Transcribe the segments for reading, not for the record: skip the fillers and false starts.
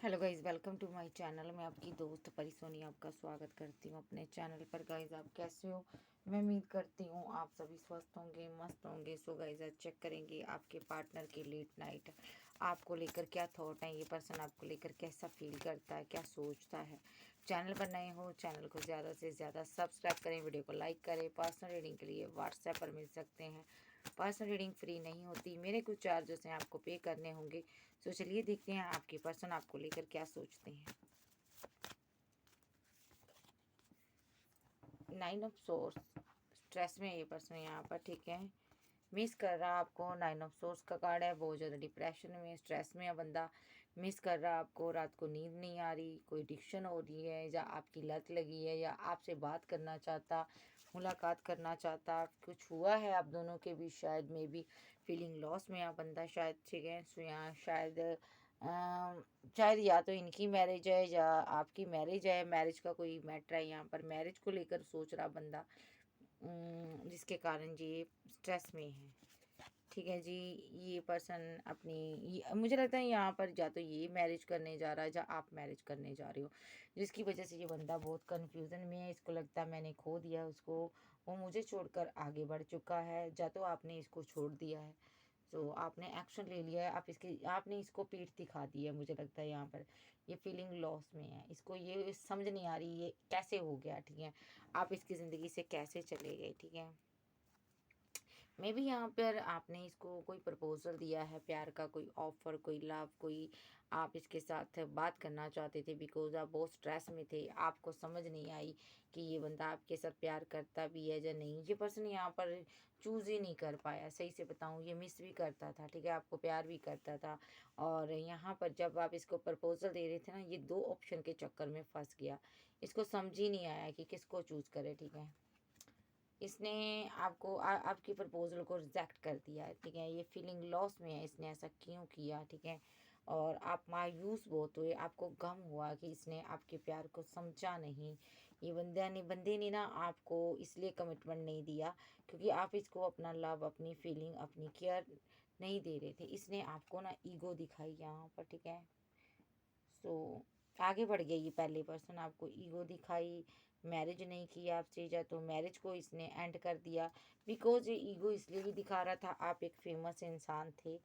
Hello guys, welcome to my channel. मैं आपकी दोस्त परी सोनी आपका स्वागत करती हूँ अपने चैनल पर। गाइज़, आप कैसे हो? मैं उम्मीद करती हूँ आप सभी स्वस्थ होंगे, मस्त होंगे। सो गाइज़, आज चेक करेंगे आपके पार्टनर के लेट नाइट आपको लेकर क्या थॉट है, ये पर्सन आपको लेकर कैसा फील करता है, क्या सोचता है। चैनल पर नए हो, चैनल को ज़्यादा से ज़्यादा सब्सक्राइब करें, वीडियो को लाइक करें। पर्सनल रीडिंग के लिए व्हाट्सएप पर मिल सकते हैं। पर्सनल रीडिंग फ्री नहीं होती, मेरे कुछ चार्जेस हैं, आपको पे करने होंगे। तो चलिए देखते हैं आपके पर्सन आपको लेकर क्या सोचते हैं। 9 ऑफ सोर्स, स्ट्रेस में ये पर्सन यहाँ पर, ठीक है, मिस कर रहा आपको। 9 ऑफ सोर्स का कार्ड है, बहुत ज़्यादा डिप्रेशन में, स्ट्रेस में है बंदा, मिस कर रहा आपको। रात को नींद नहीं आ रही, कोई एडिक्शन हो रही है, या आपकी लत लगी है, या आपसे बात करना चाहता, मुलाकात करना चाहता, कुछ हुआ है आप दोनों के बीच, शायद मे बी फीलिंग लॉस में आ बंदा शायद, ठीक है। सो यहाँ शायद या तो इनकी मैरिज है या आपकी मैरिज है, मैरिज का कोई मैटर है यहाँ पर, मैरिज को लेकर सोच रहा बंदा, जिसके कारण जी ये स्ट्रेस में है, ठीक है जी। ये पर्सन मुझे लगता है यहाँ पर या तो ये मैरिज करने जा रहा है या आप मैरिज करने जा रहे हो, जिसकी वजह से ये बंदा बहुत कन्फ्यूज़न में है। इसको लगता है मैंने खो दिया उसको, वो मुझे छोड़कर आगे बढ़ चुका है, या तो आपने इसको छोड़ दिया है, तो आपने एक्शन ले लिया है, आपने इसको पीठ दिखा दी है। मुझे लगता है यहाँ पर ये फीलिंग लॉस में है, इसको ये समझ नहीं आ रही ये कैसे हो गया, ठीक है, आप इसकी ज़िंदगी से कैसे चले गए, ठीक है। मे बी यहाँ पर आपने इसको कोई प्रपोजल दिया है, प्यार का कोई ऑफर, कोई लव, कोई आप इसके साथ बात करना चाहते थे, बिकॉज आप बहुत स्ट्रेस में थे, आपको समझ नहीं आई कि ये बंदा आपके साथ प्यार करता भी है या नहीं। ये पर्सन यहाँ पर चूज़ ही नहीं कर पाया, सही से बताऊँ, ये मिस भी करता था, ठीक है, आपको प्यार भी करता था। और यहाँ पर जब आप इसको प्रपोजल दे रहे थे ना, ये दो ऑप्शन के चक्कर में फंस गया, इसको समझ ही नहीं आया कि किसको चूज़ करे, ठीक है। इसने आपकी प्रपोज़ल को रिजेक्ट कर दिया है, ठीक है। ये फीलिंग लॉस में है, इसने ऐसा क्यों किया, ठीक है। और आप मायूस बहुत हुए, आपको गम हुआ कि इसने आपके प्यार को समझा नहीं। ये बंदे ने ना आपको इसलिए कमिटमेंट नहीं दिया क्योंकि आप इसको अपना लव, अपनी फीलिंग, अपनी केयर नहीं दे रहे थे। इसने आपको ना ईगो दिखाई यहाँ पर, ठीक है। सो आगे बढ़ गया ये पहले पर्सन, आपको ईगो दिखाई, मैरिज नहीं की आपसे, या तो मैरिज को इसने एंड कर दिया। बिकॉज ये ईगो इसलिए भी दिखा रहा था, आप एक फेमस इंसान थे।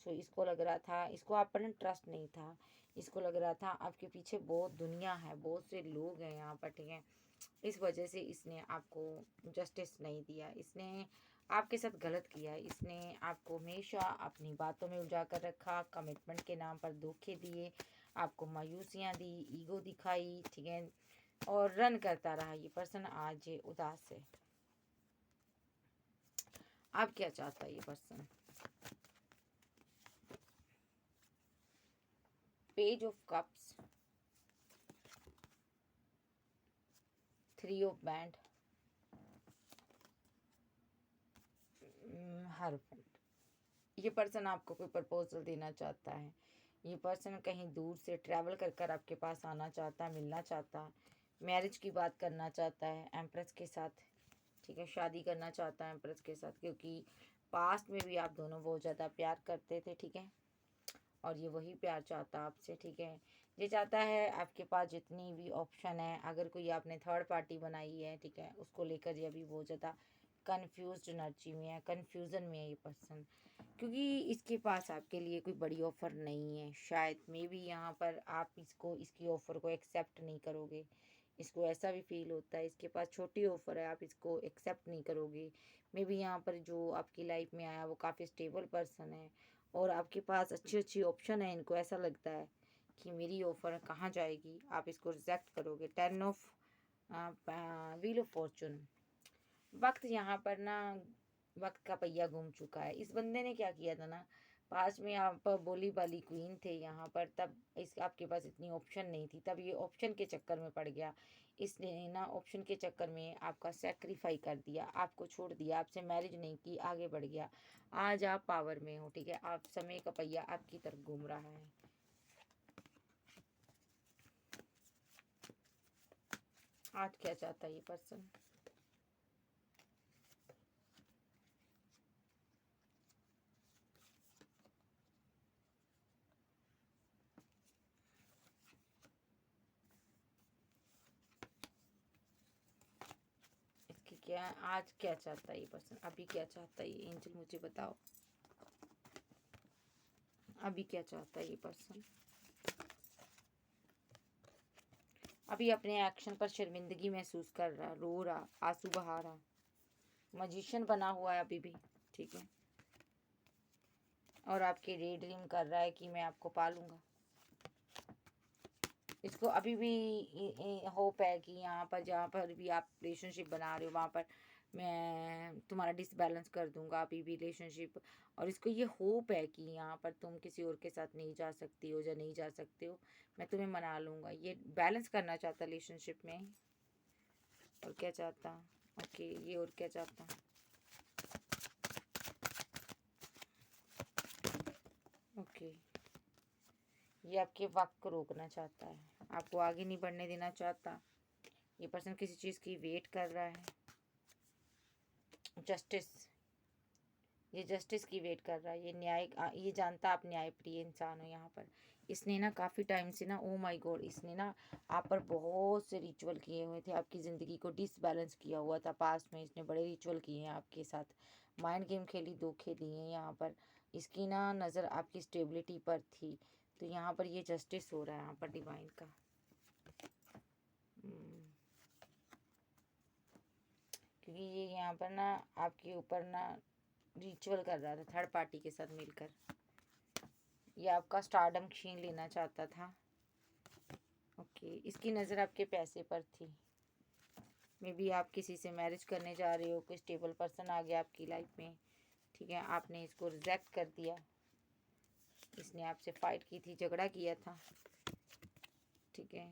सो इसको लग रहा था, इसको आप पर ट्रस्ट नहीं था, इसको लग रहा था आपके पीछे बहुत दुनिया है, बहुत से लोग हैं यहाँ पर, ठीक है। इस वजह से इसने आपको जस्टिस नहीं दिया, इसने आपके साथ गलत किया, इसने आपको हमेशा अपनी बातों में उलझा कर रखा, कमिटमेंट के नाम पर धोखे दिए, आपको मायूसियाँ दी, ईगो दिखाई, ठीक है, और रन करता रहा ये पर्सन। आज ये उदास है। आप क्या चाहता है ये person? Page of cups, 3 of बैंड, हरफेंट। ये पर्सन आपको कोई प्रपोजल देना चाहता है, ये पर्सन कहीं दूर से ट्रैवल कर कर आपके पास आना चाहता है, मिलना चाहता है, मैरिज की बात करना चाहता है एम्प्रेस के साथ, ठीक है, शादी करना चाहता है एम्प्रेस के साथ, क्योंकि पास्ट में भी आप दोनों बहुत ज़्यादा प्यार करते थे, ठीक है। और ये वही प्यार चाहता है आपसे, ठीक है। ये चाहता है आपके पास जितनी भी ऑप्शन है, अगर कोई आपने थर्ड पार्टी बनाई है, ठीक है, उसको लेकर ये अभी बहुत ज़्यादा कन्फ्यूज्ड एनर्जी में है, कन्फ्यूज़न में है ये पर्सन, क्योंकि इसके पास आपके लिए कोई बड़ी ऑफ़र नहीं है। शायद मे बी यहाँ पर आप इसकी ऑफ़र को एक्सेप्ट नहीं करोगे, इसको ऐसा भी फील होता है इसके पास छोटी ऑफ़र है, आप इसको एक्सेप्ट नहीं करोगे। मे बी यहाँ पर जो आपकी लाइफ में आया वो काफ़ी स्टेबल पर्सन है, और आपके पास अच्छी अच्छी ऑप्शन है, इनको ऐसा लगता है कि मेरी ऑफ़र कहाँ जाएगी, आप इसको रिजेक्ट करोगे। 10 ऑफ व्हील ऑफ फॉर्चून, वक्त यहाँ पर ना, वक्त का पहिया घूम चुका है। इस बंदे ने क्या किया था ना, पास में आप बोली बाली क्वीन थे यहाँ पर, तब इस आपके पास इतनी ऑप्शन नहीं थी, तब ये ऑप्शन के चक्कर में पड़ गया। इसने ना ऑप्शन के चक्कर में आपका सेक्रीफाई कर दिया, आपको छोड़ दिया, आपसे मैरिज नहीं की, आगे बढ़ गया। आज आप पावर में हो, ठीक है, आप समय का पहिया आपकी तरफ घूम रहा है। आज क्या चाहता है ये पर्सन? आज क्या चाहता है ये पर्सन, अभी क्या चाहता है ये एंजल मुझे बताओ, अभी क्या चाहता है ये पर्सन। अभी अपने एक्शन पर शर्मिंदगी महसूस कर रहा, रो रहा, आंसू बहा रहा, मजिशियन बना हुआ है अभी भी, ठीक है। और आपके डे ड्रीम कर रहा है कि मैं आपको पालूंगा। इसको अभी भी होप है कि यहाँ पर जहाँ पर भी आप रिलेशनशिप बना रहे हो वहाँ पर मैं तुम्हारा डिसबैलेंस कर दूंगा अभी भी रिलेशनशिप। और इसको ये होप है कि यहाँ पर तुम किसी और के साथ नहीं जा सकती हो या नहीं जा सकते हो, मैं तुम्हें मना लूँगा। ये बैलेंस करना चाहता रिलेशनशिप में। और क्या चाहता, ओके ये और क्या चाहता, ओके ये आपके वक्त को रोकना चाहता है, आपको आगे नहीं बढ़ने देना चाहता। ये पर्सन किसी चीज़ की वेट कर रहा है, जस्टिस, ये जस्टिस की वेट कर रहा है, ये न्याय, ये जानता आप न्यायप्रिय इंसान हो। यहाँ पर इसने ना काफ़ी टाइम से ना, ओ माय गॉड, इसने ना आप पर बहुत से रिचुअल किए हुए थे, आपकी ज़िंदगी को डिसबैलेंस किया हुआ था पास्ट में। इसने बड़े रिचुअल किए हैं आपके साथ, माइंड गेम खेली, धोखे दिए हैं। यहाँ पर इसकी ना नज़र आपकी स्टेबिलिटी पर थी, तो यहाँ पर ये जस्टिस हो रहा है यहाँ पर डिवाइन का। क्योंकि ये यहाँ पर ना आपके ऊपर ना रिचुअल कर रहा था थर्ड पार्टी के साथ मिलकर। ये आपका स्टारडम छीन लेना चाहता था। ओके इसकी नज़र आपके पैसे पर थी। मे बी आप किसी से मैरिज करने जा रहे हो, कोई स्टेबल पर्सन आ गया आपकी लाइफ में, ठीक है। आपने इसको रिजेक्ट कर दिया, इसने आपसे फाइट की थी, झगड़ा किया था, ठीक है।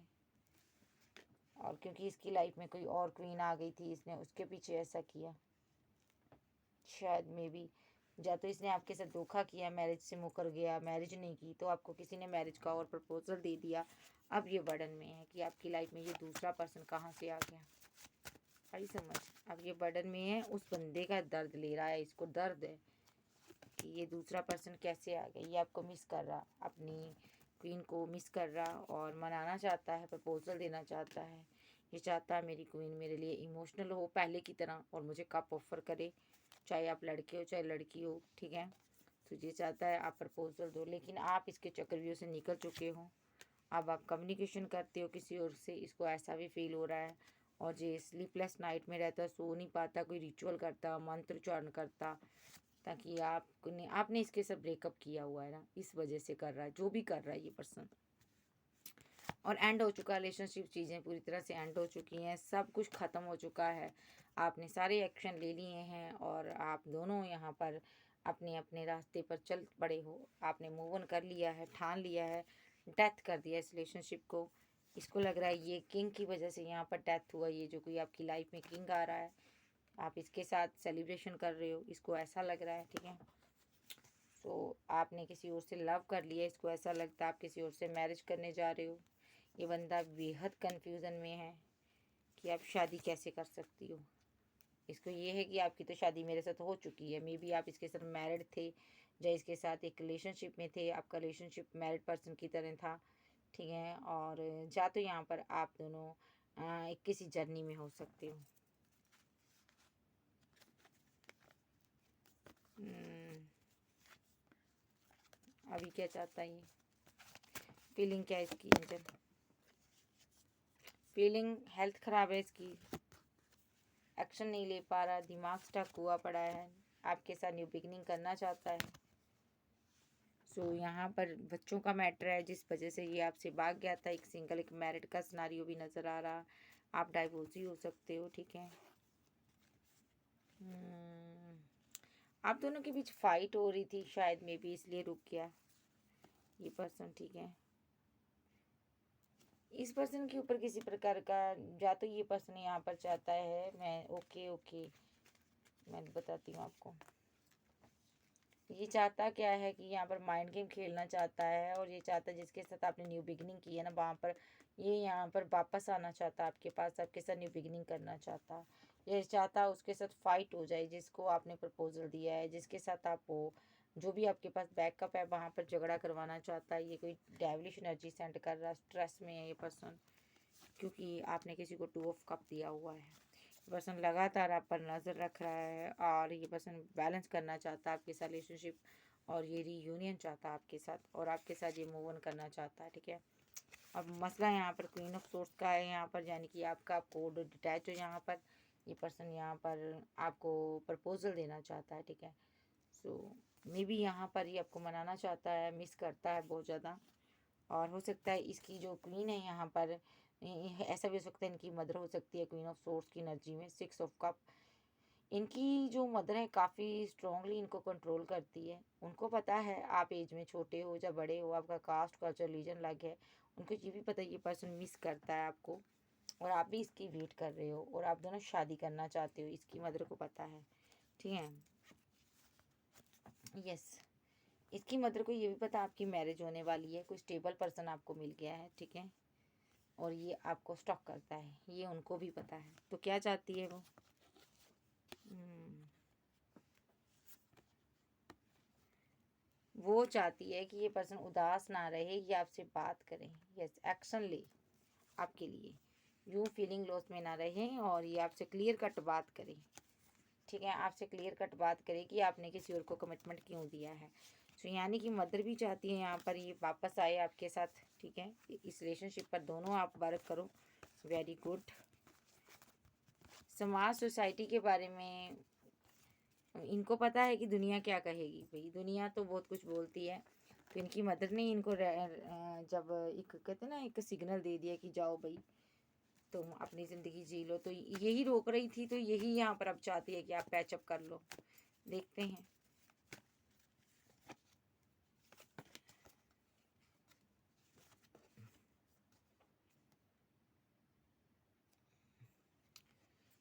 और क्योंकि इसकी लाइफ में कोई और क्वीन आ गई थी, इसने उसके पीछे ऐसा किया शायद। मे बी या तो इसने आपके साथ धोखा किया, मैरिज से मुकर गया, मैरिज नहीं की, तो आपको किसी ने मैरिज का और प्रपोजल दे दिया। अब ये बर्डन में है कि आपकी लाइफ में ये दूसरा पर्सन कहाँ से आ गया, आई समझ। अब ये बर्डन में है, उस बंदे का दर्द ले रहा है, इसको दर्द है कि ये दूसरा पर्सन कैसे आ गया। ये आपको मिस कर रहा, अपनी क्वीन को मिस कर रहा और मनाना चाहता है, प्रपोजल देना चाहता है। ये चाहता है मेरी क्वीन मेरे लिए इमोशनल हो पहले की तरह और मुझे कप ऑफर करे, चाहे आप लड़के हो चाहे लड़की हो, ठीक है। तो ये चाहता है आप प्रपोजल दो, लेकिन आप इसके चक्रव्यूह से निकल चुके हो। अब आप कम्युनिकेशन करते हो किसी और से, इसको ऐसा भी फील हो रहा है। और ये स्लीपलेस नाइट में रहता, सो नहीं पाता, कोई रिचुअल करता, मंत्र उच्चारण करता, ताकि आपने इसके साथ ब्रेकअप किया हुआ है ना, इस वजह से कर रहा है जो भी कर रहा है ये पर्सन। और एंड हो चुका रिलेशनशिप, चीज़ें पूरी तरह से एंड हो चुकी हैं, सब कुछ ख़त्म हो चुका है। आपने सारे एक्शन ले लिए हैं और आप दोनों यहाँ पर अपने अपने रास्ते पर चल पड़े हो। आपने मूव ऑन कर लिया है, ठान लिया है, डेथ कर दिया इस रिलेशनशिप को। इसको लग रहा है ये किंग की वजह से यहाँ पर डेथ हुआ, ये जो कोई आपकी लाइफ में किंग आ रहा है, आप इसके साथ सेलिब्रेशन कर रहे हो, इसको ऐसा लग रहा है, ठीक है। सो आपने किसी और से लव कर लिया, इसको ऐसा लगता है आप किसी और से मैरिज करने जा रहे हो। ये बंदा बेहद कन्फ्यूज़न में है कि आप शादी कैसे कर सकती हो। इसको ये है कि आपकी तो शादी मेरे साथ हो चुकी है, मे बी आप इसके साथ मैरिड थे या इसके साथ एक रिलेशनशिप में थे, आपका रिलेशनशिप मैरिड पर्सन की तरह था, ठीक है। और या तो यहाँ पर आप दोनों एक किसी जर्नी में हो सकते हो। अभी क्या चाहता है ये, फीलिंग क्या है इसकी एंजल, फीलिंग हेल्थ ख़राब है इसकी, एक्शन नहीं ले पा रहा, दिमाग स्टक हुआ पड़ा है, आपके साथ न्यू बिगनिंग करना चाहता है। सो यहाँ पर बच्चों का मैटर है जिस वजह से ये आपसे भाग गया था। एक सिंगल एक मैरिड का सिनारियो भी नज़र आ रहा, आप डाइवोर्सी हो सकते हो, ठीक है। आप दोनों के बीच फाइट हो रही थी शायद, मे बी इसलिए रुक गया ये पर्सन, ठीक है। इस पर्सन के ऊपर किसी प्रकार का, या तो ये पर्सन यहाँ पर चाहता है, मैं ओके मैं बताती हूँ आपको। ये चाहता क्या है कि यहाँ पर माइंड गेम खेलना चाहता है, और ये चाहता है जिसके साथ आपने न्यू बिगिनिंग की है ना वहाँ पर, ये यहाँ पर वापस आना चाहता है आपके पास, आपके साथ न्यू बिगिनिंग करना चाहता। ये चाहता उसके साथ फाइट हो जाए जिसको आपने प्रपोजल दिया है, जिसके साथ आप हो, जो भी आपके पास बैकअप है वहाँ पर झगड़ा करवाना चाहता है। ये कोई डेविलिश एनर्जी सेंड कर रहा है, स्ट्रेस में है ये पर्सन, क्योंकि आपने किसी को 2 ऑफ कप दिया हुआ है। पर्सन लगातार आप पर नज़र रख रहा है और ये पर्सन बैलेंस करना चाहता है आपके साथ रिलेशनशिप, और ये रीयूनियन चाहता है आपके साथ, और आपके साथ ये मूव ऑन करना चाहता है, ठीक है। अब मसला यहाँ पर क्वीन ऑफ सोर्स का है यहाँ पर, यानी कि आपका कोड डिटैच हो यहाँ पर। ये पर्सन यहाँ पर आपको प्रपोजल देना चाहता है, ठीक है। सो मे बी यहाँ पर ये आपको मनाना चाहता है, मिस करता है बहुत ज़्यादा। और हो सकता है इसकी जो क्वीन है यहाँ पर, ऐसा भी हो सकता है इनकी मदर हो सकती है क्वीन ऑफ सोर्स की एनर्जी में। 6 ऑफ कप, इनकी जो मदर है काफ़ी स्ट्रॉन्गली इनको कंट्रोल करती है। उनको पता है आप एज में छोटे हो या बड़े हो, आपका कास्ट कल्चर रिलीजन अलग है। उनको ये भी पता है ये पर्सन मिस करता है आपको, और आप भी इसकी वेट कर रहे हो, और आप दोनों शादी करना चाहते हो, इसकी मदर को पता है, ठीक है। यस, इसकी मदर को ये भी पता आपकी मैरिज होने वाली है, कोई स्टेबल पर्सन आपको मिल गया है, ठीक है। और ये आपको स्टॉक करता है, ये उनको भी पता है। तो क्या चाहती है वो? वो चाहती है कि ये पर्सन उदास ना रहे, ये आपसे बात करें, यस, एक्शन ले आपके लिए, यूँ फीलिंग लॉस में ना रहें, और ये आपसे क्लियर कट बात करें, ठीक है। आपसे क्लियर कट बात करें कि आपने किसी और को कमिटमेंट क्यों दिया है। सो यानी कि मदर भी चाहती है यहाँ पर ये वापस आए आपके साथ, ठीक है। इस रिलेशनशिप पर दोनों आप वर्क करो, वेरी गुड। समाज सोसाइटी के बारे में इनको पता है कि दुनिया क्या कहेगी, भाई दुनिया तो बहुत कुछ बोलती है। तो इनकी मदर ने इनको जब एक कहते हैं ना, एक सिग्नल दे दिया कि जाओ भाई तुम अपनी ज़िंदगी जी लो, तो यही रोक रही थी, तो यही यहाँ पर अब चाहती है कि आप पैचअप कर लो। देखते हैं।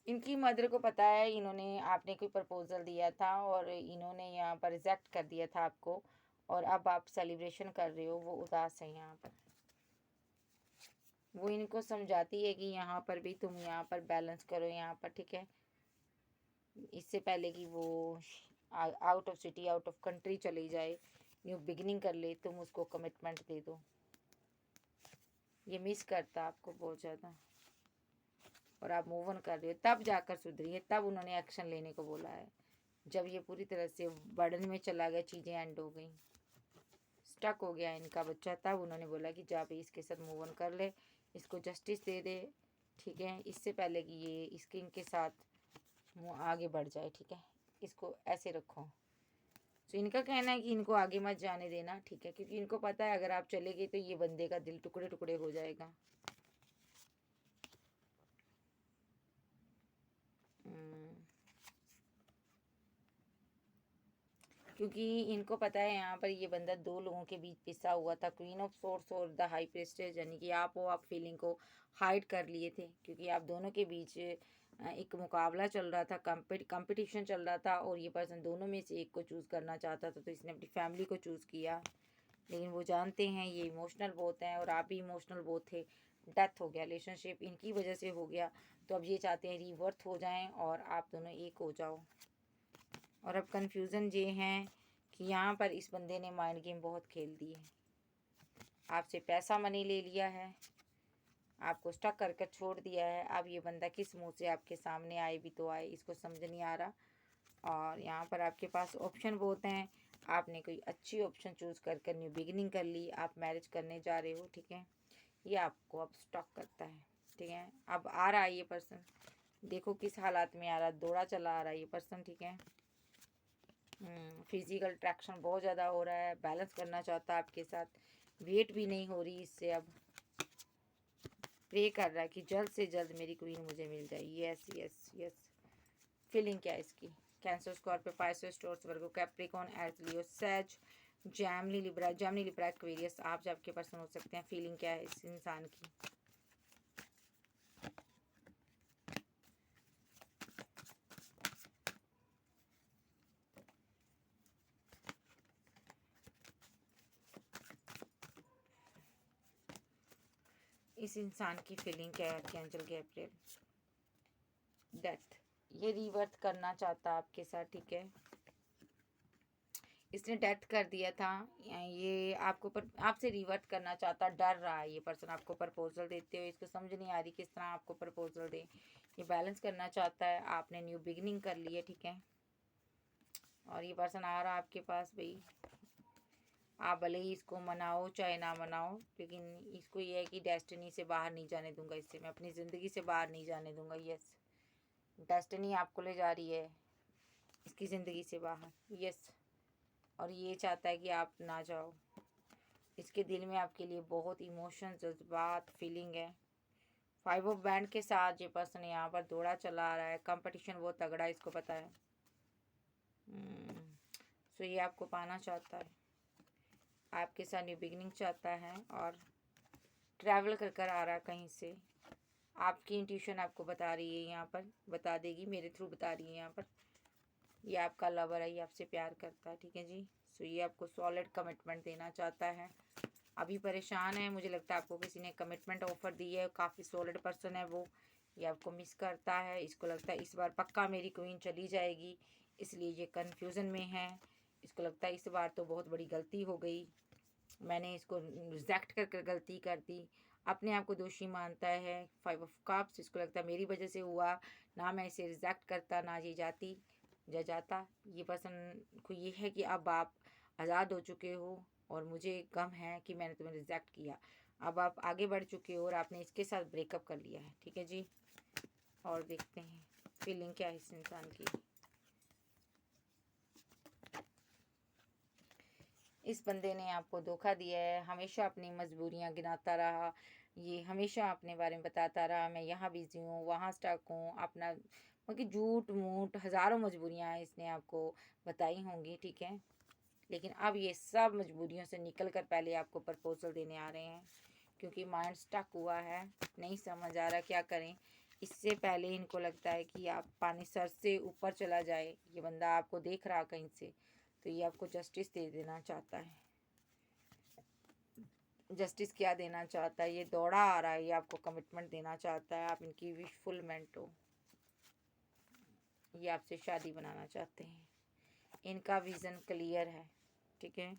इनकी मदर को पता है इन्होंने आपने कोई प्रपोजल दिया था और इन्होंने यहाँ पर रिजेक्ट कर दिया था आपको, और अब आप सेलिब्रेशन कर रहे हो, वो उदास है यहाँ पर। वो इनको समझाती है कि यहाँ पर भी तुम यहाँ पर बैलेंस करो यहाँ पर, ठीक है। इससे पहले कि वो out of city, out of country चली जाए, न्यू बिगिनिंग कर ले, तुम उसको कमिटमेंट दे दो। ये मिस करता आपको बहुत ज़्यादा, और आप मूव ऑन कर रहे हो, तब जाकर सुधरी है, तब उन्होंने एक्शन लेने को बोला है। जब ये पूरी तरह से बर्डन में चला गया, चीज़ें एंड हो गई, स्टक हो गया इनका बच्चा, तब उन्होंने बोला कि जा भाई इसके साथ मूव ऑन कर ले, इसको जस्टिस दे दे, ठीक है। इससे पहले कि ये इसके इनके साथ आगे बढ़ जाए, ठीक है। इसको ऐसे रखो। तो इनका कहना है कि इनको आगे मत जाने देना, ठीक है, क्योंकि इनको पता है अगर आप चले गए तो ये बंदे का दिल टुकड़े टुकड़े हो जाएगा। क्योंकि इनको पता है यहाँ पर ये बंदा दो लोगों के बीच पिसा हुआ था, क्वीन ऑफ सोर्स और द हाई प्रिस्टेस, यानी कि आप फीलिंग को हाइड कर लिए थे, क्योंकि आप दोनों के बीच एक मुकाबला चल रहा था, कंपटीशन चल रहा था, और ये पर्सन दोनों में से एक को चूज़ करना चाहता था, तो इसने अपनी फैमिली को चूज़ किया। लेकिन वो जानते हैं ये इमोशनल बहुत हैं, और आप भी इमोशनल बहुत थे। डेथ हो गया, रिलेशनशिप इनकी वजह से हो गया, तो अब ये चाहते हैं रीबर्थ हो जाएं और आप दोनों एक हो जाओ। और अब कन्फ्यूज़न ये है कि यहाँ पर इस बंदे ने माइंड गेम बहुत खेल दी है, आपसे पैसा मनी ले लिया है, आपको स्टक कर कर छोड़ दिया है। अब ये बंदा किस मुंह से आपके सामने आए भी तो आए, इसको समझ नहीं आ रहा। और यहाँ पर आपके पास ऑप्शन बहुत हैं, आपने कोई अच्छी ऑप्शन चूज़ कर कर न्यू बिगिनिंग कर ली, आप मैरिज करने जा रहे हो, ठीक है। ये आपको अब स्टॉक करता है, ठीक है। अब आ रहा है ये पर्सन, देखो किस हालात में आ रहा है, दौड़ा चला आ रहा है ये पर्सन, ठीक है। फिजिकल अट्रैक्शन बहुत ज़्यादा हो रहा है, बैलेंस करना चाहता है आपके साथ, वेट भी नहीं हो रही इससे। अब प्रे कर रहा है कि जल्द से जल्द मेरी क्वीन मुझे मिल जाए। Yes yes yes. फीलिंग क्या है इसकी? कैंसर, स्कॉर्पियो, पाइसेस, टॉरस, वर्गो, कैप्रिकॉर्न, एर्थ, लियो, सैज, जेमिनी, लिब्रा, एक्वेरियस, आप जब आपके पर्सन हो सकते हैं। फीलिंग क्या है इस इंसान की? इस इंसान की फीलिंग क्या है? कैंजल गैब्रियल, डेथ, ये रिवर्थ करना चाहता आपके साथ, ठीक है। इसने डेथ कर दिया था, ये आपको आपसे रिवर्ट करना चाहता, डर रहा है ये पर्सन आपको प्रपोजल देते हुए, इसको समझ नहीं आ रही किस तरह आपको प्रपोजल दे। ये बैलेंस करना चाहता है, आपने न्यू बिगिनिंग कर ली है, ठीक है। और ये पर्सन आ रहा है आपके पास भाई, आप भले ही इसको मनाओ चाहे ना मनाओ, लेकिन इसको ये है कि डेस्टिनी से बाहर नहीं जाने दूंगा, इससे मैं अपनी ज़िंदगी से बाहर नहीं जाने दूंगा। यस, डेस्टिनी आपको ले जा रही है इसकी ज़िंदगी से बाहर। यस, और ये चाहता है कि आप ना जाओ। इसके दिल में आपके लिए बहुत इमोशन, जज्बात, फीलिंग है। 5 ऑफ बैंड के साथ ये पर्सन यहाँ पर दौड़ा चला आ रहा है। कंपटीशन बहुत तगड़ा है, इसको पता है। सो ये आपको पाना चाहता है, आपके साथ न्यू बिगिनिंग चाहता है, और ट्रैवल कर कर आ रहा है कहीं से। आपकी इंट्यूशन आपको बता रही है यहाँ पर, बता देगी, मेरे थ्रू बता रही है यहाँ पर। ये आपका लवर है, ये आपसे प्यार करता है, ठीक है जी। सो ये आपको सॉलिड कमिटमेंट देना चाहता है। अभी परेशान है, मुझे लगता है आपको किसी ने कमिटमेंट ऑफर दी है, काफ़ी सॉलिड पर्सन है वो। ये आपको मिस करता है, इसको लगता है इस बार पक्का मेरी क्वीन चली जाएगी, इसलिए ये कन्फ्यूज़न में है। इसको लगता है इस बार तो बहुत बड़ी गलती हो गई, मैंने इसको रिजेक्ट कर कर गलती कर दी। अपने आप को दोषी मानता है। 5 ऑफ कप्स, इसको लगता है मेरी वजह से हुआ, ना मैं इसे रिजेक्ट करता ना ये जाती या जाता। ये पर्सन को ये है कि अब आप आज़ाद हो चुके हो और मुझे गम है कि मैंने तुम्हें रिजेक्ट किया। अब आप आगे बढ़ चुके हो और आपने इसके साथ ब्रेकअप कर लिया है, ठीक है जी। और देखते हैं फीलिंग क्या है इस इंसान की। इस बंदे ने आपको धोखा दिया है, हमेशा अपनी मजबूरियां गिनाता रहा, ये हमेशा अपने बारे में बताता रहा, मैं यहाँ बिजी हूँ, वहाँ स्टक हूँ, अपना मतलब झूठ मूठ हज़ारों मजबूरियाँ इसने आपको बताई होंगी, ठीक है। लेकिन अब ये सब मजबूरियों से निकल कर पहले आपको प्रपोजल देने आ रहे हैं, क्योंकि माइंड स्टक हुआ है, नहीं समझ आ रहा क्या करें। इससे पहले इनको लगता है कि आप पानी सर से ऊपर चला जाए, ये बंदा आपको देख रहा कहीं से, तो ये आपको जस्टिस दे देना चाहता है। जस्टिस क्या देना चाहता है, ये दौड़ा आ रहा है, ये आपको कमिटमेंट देना चाहता है, आप इनकी विश फुलमेंट हो। ये आपसे शादी बनाना चाहते हैं, इनका विज़न क्लियर है, ठीक है।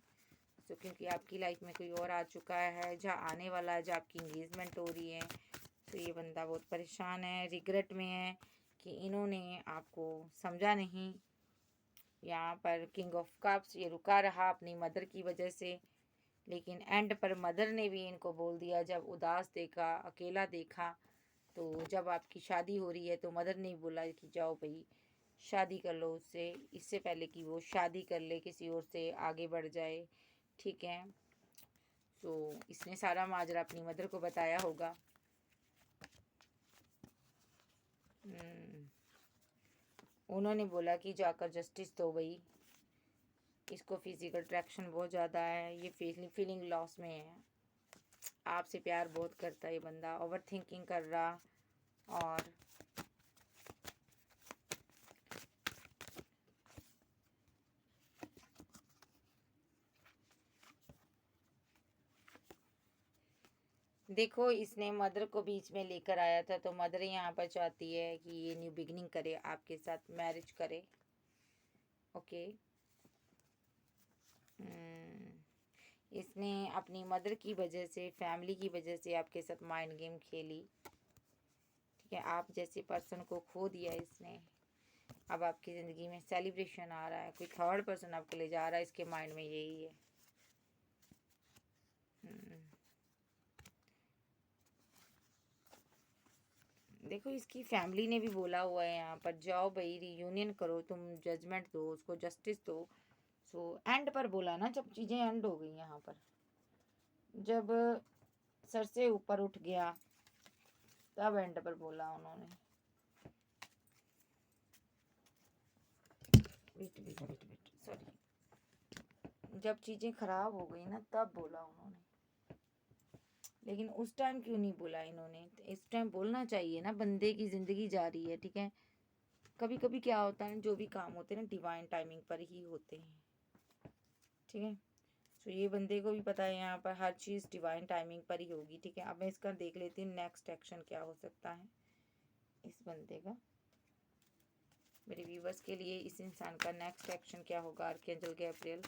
तो क्योंकि आपकी लाइफ में कोई और आ चुका है, जहाँ आने वाला है, जहाँ आपकी इंगेजमेंट हो रही है, तो ये बंदा बहुत परेशान है, रिग्रेट में है कि इन्होंने आपको समझा नहीं। यहाँ पर किंग ऑफ कप्स, ये रुका रहा अपनी मदर की वजह से, लेकिन एंड पर मदर ने भी इनको बोल दिया, जब उदास देखा, अकेला देखा, तो जब आपकी शादी हो रही है तो मदर ने बोला कि जाओ भाई शादी कर लो उससे, इससे पहले कि वो शादी कर ले किसी और से, आगे बढ़ जाए, ठीक है। तो इसने सारा माजरा अपनी मदर को बताया होगा। उन्होंने बोला कि जाकर जस्टिस दो भाई, इसको फिजिकल अट्रैक्शन बहुत ज़्यादा है, ये फीलिंग लॉस में है, आपसे प्यार बहुत करता है ये बंदा, ओवर थिंकिंग कर रहा। और देखो, इसने मदर को बीच में लेकर आया था, तो मदर यहाँ पर चाहती है कि ये न्यू बिगिनिंग करे, आपके साथ मैरिज करे, ओके। इसने अपनी मदर की वजह से, फैमिली की वजह से आपके साथ माइंड गेम खेली, ठीक है। आप जैसे पर्सन को खो दिया इसने। अब आपकी ज़िंदगी में सेलिब्रेशन आ रहा है, कोई थर्ड पर्सन आपके ले जा रहा है, इसके माइंड में यही है। देखो, इसकी फैमिली ने भी बोला हुआ है यहाँ पर, जाओ भाई रियूनियन करो, तुम जजमेंट दो उसको, जस्टिस दो। सो एंड पर बोला ना, जब चीज़ें एंड हो गई यहाँ पर, जब सर से ऊपर उठ गया, तब एंड पर बोला उन्होंने। वेट सॉरी, जब चीज़ें ख़राब हो गई ना तब बोला उन्होंने, लेकिन उस टाइम क्यों नहीं बोला इन्होंने। इस टाइम बोलना चाहिए ना, बंदे की ज़िंदगी जा रही है, ठीक है। कभी कभी क्या होता है, जो भी काम होते हैं ना डिवाइन टाइमिंग पर ही होते हैं, ठीक है। तो ये बंदे को भी पता है यहाँ पर हर चीज़ डिवाइन टाइमिंग पर ही होगी, ठीक है। अब मैं इसका देख लेती हूँ नेक्स्ट एक्शन क्या हो सकता है इस बंदे का। मेरे व्यूवर्स के लिए इस इंसान का नेक्स्ट एक्शन क्या होगा, आर्कएंजल गैब्रियल।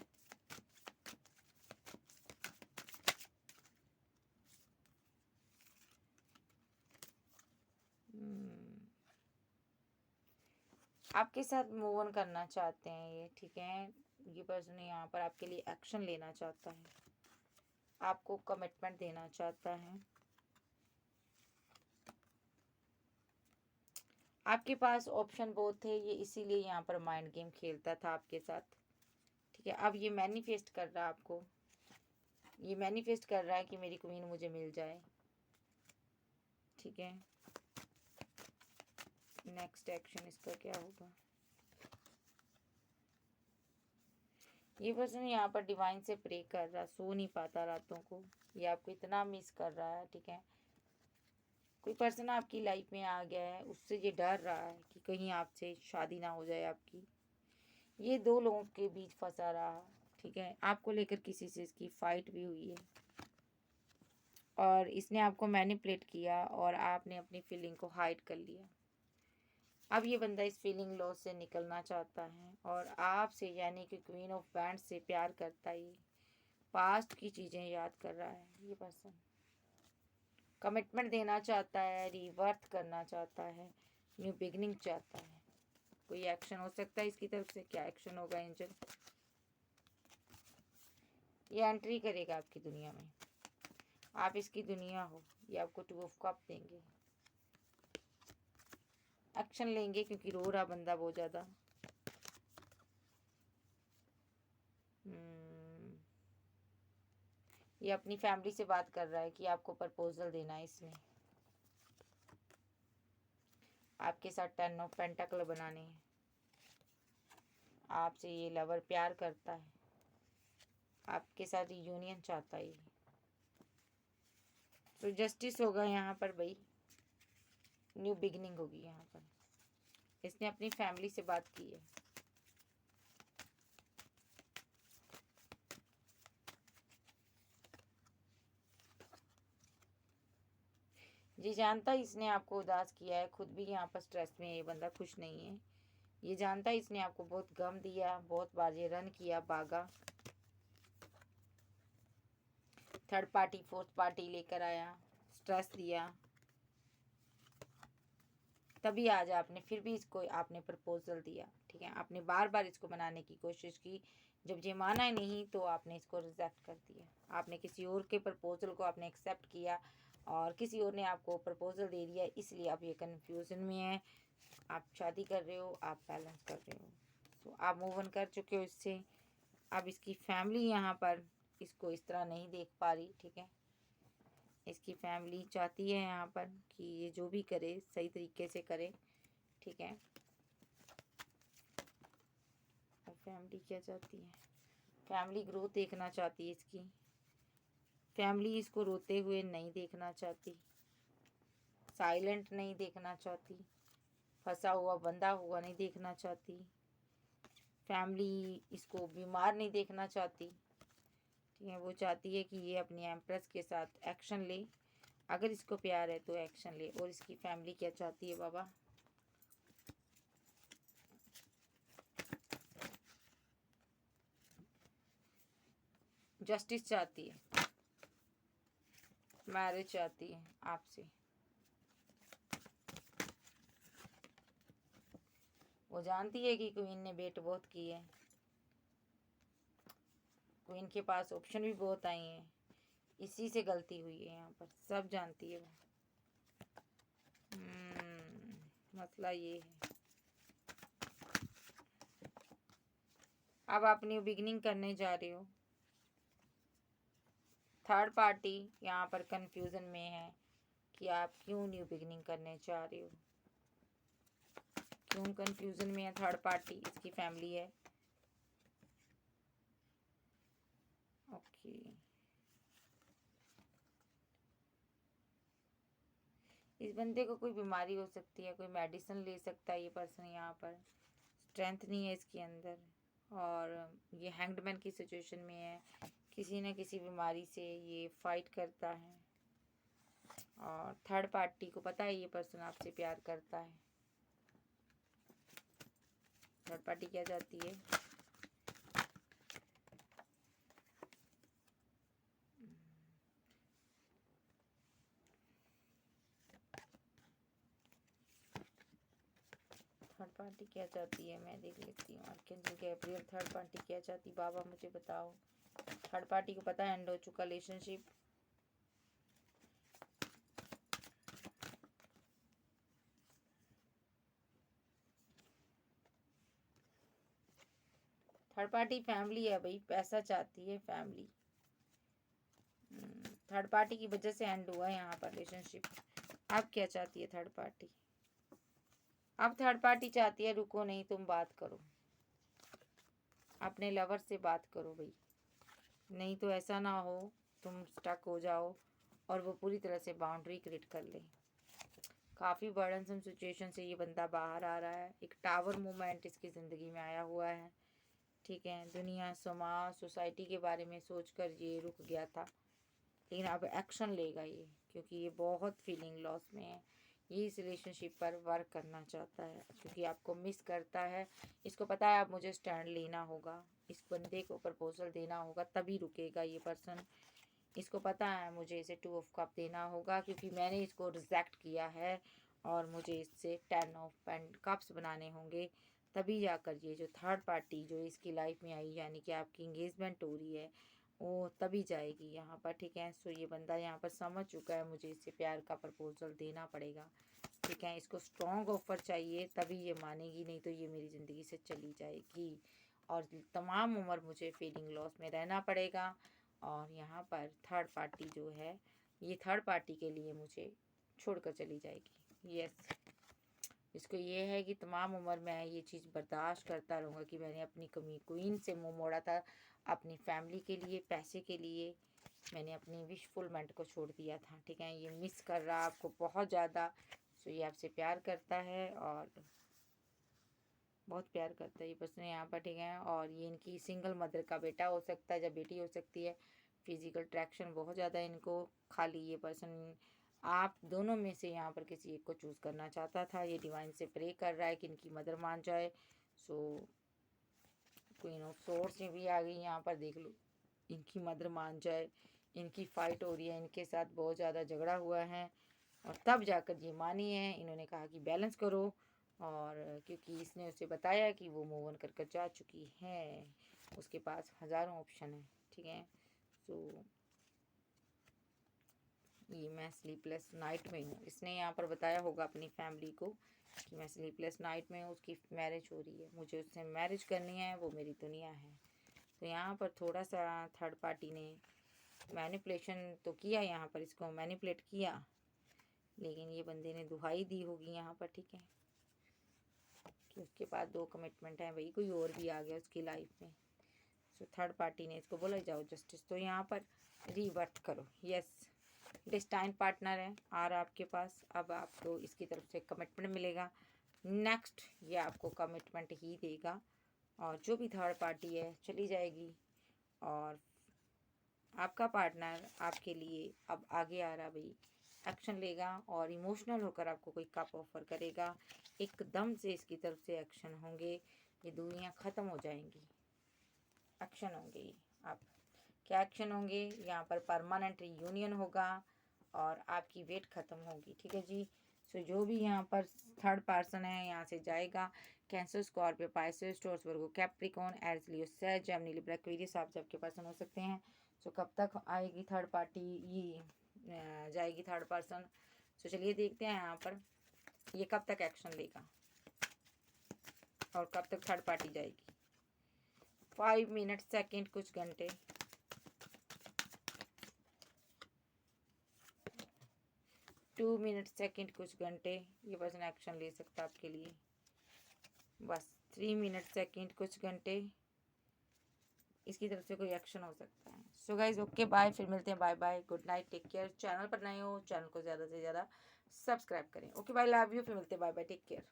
आपके साथ मूव ऑन करना चाहते हैं ये, ठीक है। ये पर्सन यहाँ पर आपके लिए एक्शन लेना चाहता है, आपको कमिटमेंट देना चाहता है। आपके पास ऑप्शन बहुत थे, ये इसीलिए यहाँ पर माइंड गेम खेलता था आपके साथ, ठीक है। अब ये मैनिफेस्ट कर रहा है आपको, ये मैनिफेस्ट कर रहा है कि मेरी क्वीन मुझे मिल जाए, ठीक है। नेक्स्ट एक्शन इसका क्या होगा? ये पर्सन यहाँ पर डिवाइन से प्रे कर रहा, सो नहीं पाता रातों को, ये आपको इतना मिस कर रहा है, ठीक है। कोई पर्सन आपकी लाइफ में आ गया है, उससे ये डर रहा है कि कहीं आपसे शादी ना हो जाए आपकी। ये दो लोगों के बीच फंसा रहा, ठीक है। आपको लेकर किसी से इसकी फाइट भी हुई है और इसने आपको मैनिपुलेट किया और आपने अपनी फीलिंग को हाइड कर लिया। अब ये बंदा इस फीलिंग लॉस से निकलना चाहता है और आपसे यानी कि क्वीन ऑफ बैंड्स से प्यार करता है। पास्ट की चीज़ें याद कर रहा है ये पर्सन, कमिटमेंट देना चाहता है, रिवर्थ करना चाहता है, न्यू बिगनिंग चाहता है। कोई एक्शन हो सकता है इसकी तरफ से, क्या एक्शन होगा एंजल? ये एंट्री करेगा आपकी दुनिया में, आप इसकी दुनिया हो, ये आपको 2 ऑफ कप देंगे, एक्शन लेंगे क्योंकि रो रहा बंदा बहुत ज़्यादा। ये अपनी फैमिली से बात कर रहा है कि आपको प्रपोजल देना है इसने, आपके साथ 10 ऑफ पेंटाकल बनाने हैं, आपसे ये लवर प्यार करता है, आपके साथ यूनियन चाहता है। तो जस्टिस होगा यहाँ पर भाई, न्यू बिगनिंग होगी यहाँ पर। इसने अपनी फैमिली से बात की है, ये जानता है इसने आपको उदास किया है, खुद भी यहाँ पर स्ट्रेस में, ये बंदा खुश नहीं है। ये जानता है इसने आपको बहुत गम दिया, बहुत बार ये रन किया, भागा, थर्ड पार्टी फोर्थ पार्टी लेकर आया, स्ट्रेस दिया, तभी आज आपने फिर भी इसको आपने प्रपोजल दिया, ठीक है। आपने बार बार इसको बनाने की कोशिश की, जब ये माना ही नहीं तो आपने इसको रिजेक्ट कर दिया। आपने किसी और के प्रपोजल को आपने एक्सेप्ट किया और किसी और ने आपको प्रपोजल दे दिया, इसलिए आप ये कन्फ्यूज़न में है। आप शादी कर रहे हो, आप बैलेंस कर रहे हो, तो आप मूव ऑन कर चुके हो इससे। अब इसकी फैमिली यहाँ पर इसको इस तरह नहीं देख पा रही, ठीक है। इसकी फैमिली चाहती है यहाँ पर कि ये जो भी करे सही तरीके से करे, ठीक है। और फैमिली क्या चाहती है? फैमिली ग्रोथ देखना चाहती है इसकी, फैमिली इसको रोते हुए नहीं देखना चाहती, साइलेंट नहीं देखना चाहती, फंसा हुआ बंधा हुआ नहीं देखना चाहती, फैमिली इसको बीमार नहीं देखना चाहती, ठीक है। वो चाहती है कि ये अपनी एम्प्रेस के साथ एक्शन ले, अगर इसको प्यार है तो एक्शन ले। और इसकी फैमिली क्या चाहती है बाबा? जस्टिस चाहती है, मैरिज चाहती है आपसे। वो जानती है कि क्वीन ने बेट बहुत की है, क्वीन के पास ऑप्शन भी बहुत आई हैं, इसी से गलती हुई है यहाँ पर, सब जानती है वो। मसला ये है। अब आप न्यू बिगनिंग करने जा रहे हो, थर्ड पार्टी यहाँ पर कंफ्यूजन में है कि आप क्यों न्यू बिगनिंग करने चाह रहे हो, क्यों कंफ्यूजन में है थर्ड पार्टी? इसकी फैमिली है, ओके। इस बंदे को कोई बीमारी हो सकती है, कोई मेडिसिन ले सकता है ये पर्सन यहाँ पर, स्ट्रेंथ नहीं है इसके अंदर, और ये हैंग्डमैन की सिचुएशन में है, किसी न किसी बीमारी से ये फाइट करता है। और थर्ड पार्टी को पता है ये पर्सन आपसे प्यार करता है। थर्ड पार्टी क्या चाहती है? थर्ड पार्टी क्या चाहती है, मैं देख लेती हूँ। आर्कएंजल गैब्रियल, थर्ड पार्टी क्या चाहती, बाबा मुझे बताओ। थर्ड पार्टी को पता है एंड हो चुका रिलेशनशिप। थर्ड पार्टी फैमिली है भाई, पैसा चाहती है फैमिली। थर्ड पार्टी की वजह से एंड हुआ है यहाँ पर रिलेशनशिप। अब क्या चाहती है थर्ड पार्टी? अब थर्ड पार्टी चाहती है रुको नहीं, तुम बात करो, अपने लवर से बात करो भाई, नहीं तो ऐसा ना हो तुम स्टक हो जाओ और वो पूरी तरह से बाउंड्री क्रिएट कर ले। काफ़ी बर्डनसम सिचुएशन से ये बंदा बाहर आ रहा है। एक टावर मूवमेंट इसकी ज़िंदगी में आया हुआ है, ठीक है। दुनिया, समाज, सोसाइटी के बारे में सोचकर ये रुक गया था, लेकिन अब एक्शन लेगा ये, क्योंकि ये बहुत फीलिंग लॉस में है। ये इस रिलेशनशिप पर वर्क करना चाहता है क्योंकि आपको मिस करता है। इसको पता है अब मुझे स्टैंड लेना होगा, इस बंदे को प्रपोजल देना होगा, तभी रुकेगा ये पर्सन। इसको पता है मुझे इसे 2 ऑफ कप देना होगा क्योंकि मैंने इसको रिजेक्ट किया है और मुझे इससे 10 ऑफ पेंट कप्स बनाने होंगे, तभी जाकर ये जो थर्ड पार्टी जो इसकी लाइफ में आई, यानी कि आपकी इंगेजमेंट हो रही है, वो तभी जाएगी यहाँ पर, ठीक है। सो ये बंदा यहाँ पर समझ चुका है मुझे इससे प्यार का प्रपोजल देना पड़ेगा, ठीक है। इसको स्ट्रॉन्ग ऑफर चाहिए तभी ये मानेगी, नहीं तो ये मेरी ज़िंदगी से चली जाएगी और तमाम उम्र मुझे फीलिंग लॉस में रहना पड़ेगा। और यहाँ पर थर्ड पार्टी जो है, ये थर्ड पार्टी के लिए मुझे छोड़कर चली जाएगी। यस, इसको ये है कि तमाम उम्र मैं ये चीज़ बर्दाश्त करता रहूँगा कि मैंने अपनी कमी क्वीन से मुंह मोड़ा था, अपनी फैमिली के लिए, पैसे के लिए मैंने अपनी विश फुलमेंट को छोड़ दिया था, ठीक है। ये मिस कर रहा आपको बहुत ज़्यादा। सो ये आपसे प्यार करता है और बहुत प्यार करता है ये पर्सन यहाँ पर, ठीक है। और ये इनकी सिंगल मदर का बेटा हो सकता है या बेटी हो सकती है। फिजिकल अट्रैक्शन बहुत ज़्यादा इनको, खाली ये पर्सन आप दोनों में से यहाँ पर किसी एक को चूज़ करना चाहता था। ये डिवाइन से प्रे कर रहा है कि इनकी मदर मान जाए। सो क्वीन ऑफ सोर्ड्स भी आ गई यहाँ पर, देख लो, इनकी मदर मान जाए। इनकी फ़ाइट हो रही है, इनके साथ बहुत ज़्यादा झगड़ा हुआ है और तब जाकर ये मानी है। इन्होंने कहा कि बैलेंस करो, और क्योंकि इसने उसे बताया कि वो मूव ऑन कर जा चुकी है, उसके पास हज़ारों ऑप्शन है, ठीक है। सो ये मैं स्लीपलेस नाइट में हूँ, इसने यहाँ पर बताया होगा अपनी फैमिली को कि मैं स्लीपलेस नाइट में हूँ, उसकी मैरिज हो रही है, मुझे उससे मैरिज करनी है, वो मेरी दुनिया है। तो यहाँ पर थोड़ा सा थर्ड पार्टी ने मैनिपुलेशन तो किया, यहाँ पर इसको मैनिपुलेट किया, लेकिन ये बंदे ने दुहाई दी होगी यहाँ पर, ठीक है, कि उसके पास 2 कमिटमेंट हैं भाई, कोई और भी आ गया उसकी लाइफ में। सो थर्ड पार्टी ने इसको बोला जाओ जस्टिस, तो यहाँ पर रिवर्ट करो। यस, डेस्टाइन पार्टनर है आ रहा आपके पास, अब आपको इसकी तरफ से कमिटमेंट मिलेगा। नेक्स्ट ये आपको कमिटमेंट ही देगा और जो भी थर्ड पार्टी है चली जाएगी और आपका पार्टनर आपके लिए अब आगे आ रहा भाई, एक्शन लेगा और इमोशनल होकर आपको कोई कप ऑफर करेगा। एकदम से इसकी तरफ से एक्शन होंगे, ये दूरियां ख़त्म हो जाएंगी, एक्शन होंगे। आप क्या एक्शन होंगे? यहाँ पर परमानेंट यूनियन होगा और आपकी वेट ख़त्म होगी, ठीक है जी। सो जो भी यहाँ पर थर्ड पर्सन है यहाँ से जाएगा। कैंसर, स्कॉर्पियो, पाइसेस, टॉरस, वर्गो, कैप्रिकॉर्न, एरिस, लियो, सैज, जेमिनी, लिब्रा, एक्वेरियस, आप सबके पर्सन हो सकते हैं। सो कब तक आएगी थर्ड पार्टी, ये जाएगी थर्ड पर्सन? सो चलिए देखते हैं यहाँ पर ये कब तक एक्शन लेगा और कब तक थर्ड पार्टी जाएगी। 5 मिनट, सेकेंड, कुछ घंटे, 2 मिनट, सेकेंड, कुछ घंटे, ये पर्सन एक्शन ले सकता है आपके लिए। बस 3 मिनट, सेकेंड, कुछ घंटे, इसकी तरफ से कोई एक्शन हो सकता है। सो गाइज ओके बाय, फिर मिलते हैं, bye bye, good night, take care. Channel पर नए हो चैनल को ज़्यादा से ज़्यादा सब्सक्राइब करें। ओके बाय, लव यू, फिर मिलते हैं, बाय बाय, टेक केयर।